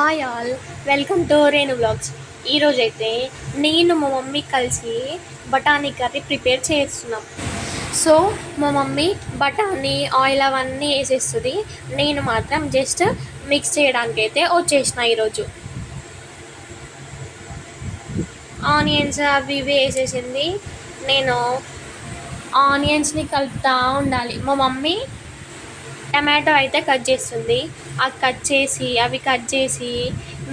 Hi all, welcome to Renu vlogs. ఈరోజైతే నేను మా మమ్మీ కలిసి బఠానీ కర్రీ ప్రిపేర్ చేస్తున్నాం. సో మా మమ్మీ బఠానీ ఆయిల్ అవన్నీ వేసేస్తుంది, నేను మాత్రం జస్ట్ మిక్స్ చేయడానికి అయితే వచ్చేసిన. ఈరోజు ఆనియన్స్ అవి ఇవి వేసేసింది. నేను ఆనియన్స్ని కలుపుతూ ఉండాలి. మా మమ్మీ టమాటో అయితే కట్ చేస్తుంది. అవి కట్ చేసి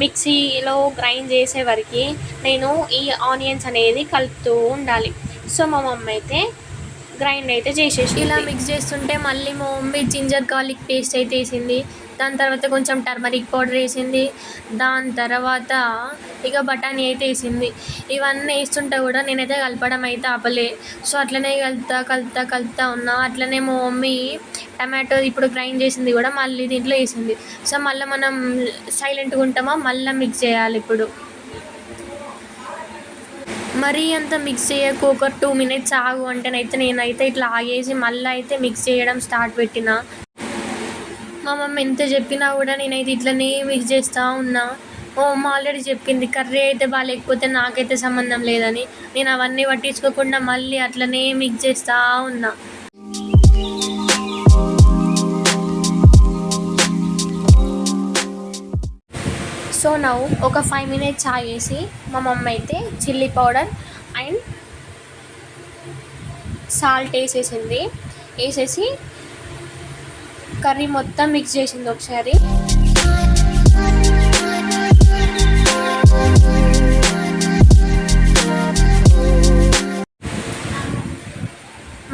మిక్సీలో గ్రైండ్ చేసే వరకు నేను ఈ ఆనియన్స్ అనేది కలుపుతూ ఉండాలి. సో మా మమ్మీ అయితే గ్రైండ్ అయితే చేసేసి ఇలా మిక్స్ చేస్తుంటే మళ్ళీ మా మమ్మీ జింజర్ గార్లిక్ పేస్ట్ అయితే వేసింది. దాని తర్వాత కొంచెం టర్మరిక్ పౌడర్ వేసింది. దాని తర్వాత ఇక బఠానీ అయితే వేసింది. ఇవన్నీ వేస్తుంటే కూడా నేనైతే కలపడం అయితే ఆపలే. సో అట్లనే కలుపుతా ఉన్నా. అట్లనే మా మమ్మీ టమాటో ఇప్పుడు గ్రైండ్ చేసింది కూడా మళ్ళీ దీంట్లో వేసింది. సో మళ్ళీ మనం సైలెంట్గా ఉంటామా, మళ్ళీ మిక్స్ చేయాలి. ఇప్పుడు మరీ అంత మిక్స్ చేయకు, ఒక 2 minutes ఆగు అంటేనైతే నేనైతే ఇట్లా ఆగేసి మళ్ళీ అయితే మిక్స్ చేయడం స్టార్ట్ పెట్టిన. మా మమ్మీ ఎంత చెప్పినా కూడా నేనైతే ఇట్లనే మిక్స్ చేస్తూ ఉన్నా. మా మమ్మ ఆల్రెడీ చెప్పింది కర్రీ అయితే బాగాలేకపోతే నాకైతే సంబంధం లేదని. నేను అవన్నీ పట్టించుకోకుండా మళ్ళీ అట్లనే మిక్స్ చేస్తూ ఉన్నా. సో నవ్వు ఒక 5 minutes ఆగేసి మా మమ్మీ అయితే చిల్లీ పౌడర్ అండ్ సాల్ట్ వేసేసి కర్రీ మొత్తం మిక్స్ చేసింది ఒకసారి.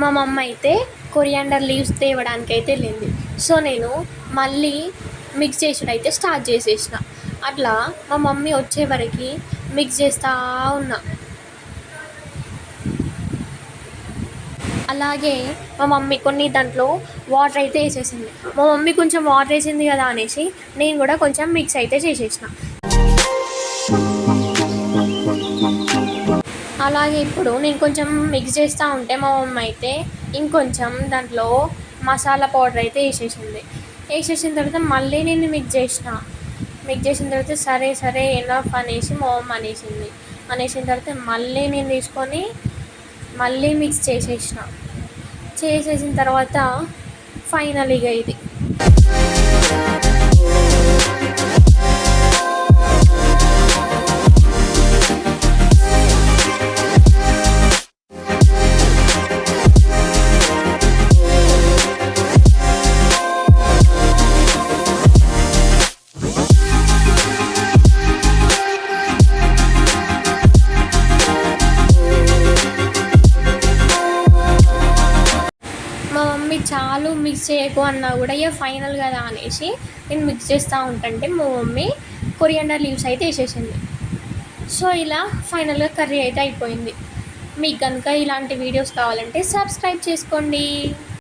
మా మమ్మ అయితే కొరియాండర్ లీవ్స్ తేవడానికి అయితే వెళ్ళింది. సో నేను మళ్ళీ మిక్స్ చేసుడు అయితే స్టార్ట్ చేసేసిన. అట్లా మా మమ్మీ వచ్చే వరకు మిక్స్ చేస్తూ ఉన్నా. అలాగే మా మమ్మీ కొన్ని దాంట్లో వాటర్ అయితే వేసేసింది. మా మమ్మీ కొంచెం వాటర్ వేసింది కదా అనేసి నేను కూడా కొంచెం మిక్స్ అయితే చేసేసిన. అలాగే ఇప్పుడు నేను కొంచెం మిక్స్ చేస్తూ ఉంటే మా మమ్మీ అయితే ఇంకొంచెం దాంట్లో మసాలా పౌడర్ అయితే వేసేసిన తర్వాత మళ్ళీ నేను మిక్స్ చేసిన తర్వాత సరే ఎనఫ్ అనేసి మా మమ్మీ అనేసిన తర్వాత మళ్ళీ నేను తీసుకొని మళ్ళీ మిక్స్ చేసేసిన తర్వాత ఫైనల్గా ఇది చాలు మిక్స్ చేయకు అన్నా కూడా ఇక ఫైనల్ కదా అనేసి నేను మిక్స్ చేస్తూ ఉంటుంటే మా మమ్మీ కొరియాండర్ లీవ్స్ అయితే వేసేసింది. సో ఇలా ఫైనల్గా కర్రీ అయితే అయిపోయింది. మీకు కనుక ఇలాంటి వీడియోస్ కావాలంటే సబ్స్క్రైబ్ చేసుకోండి.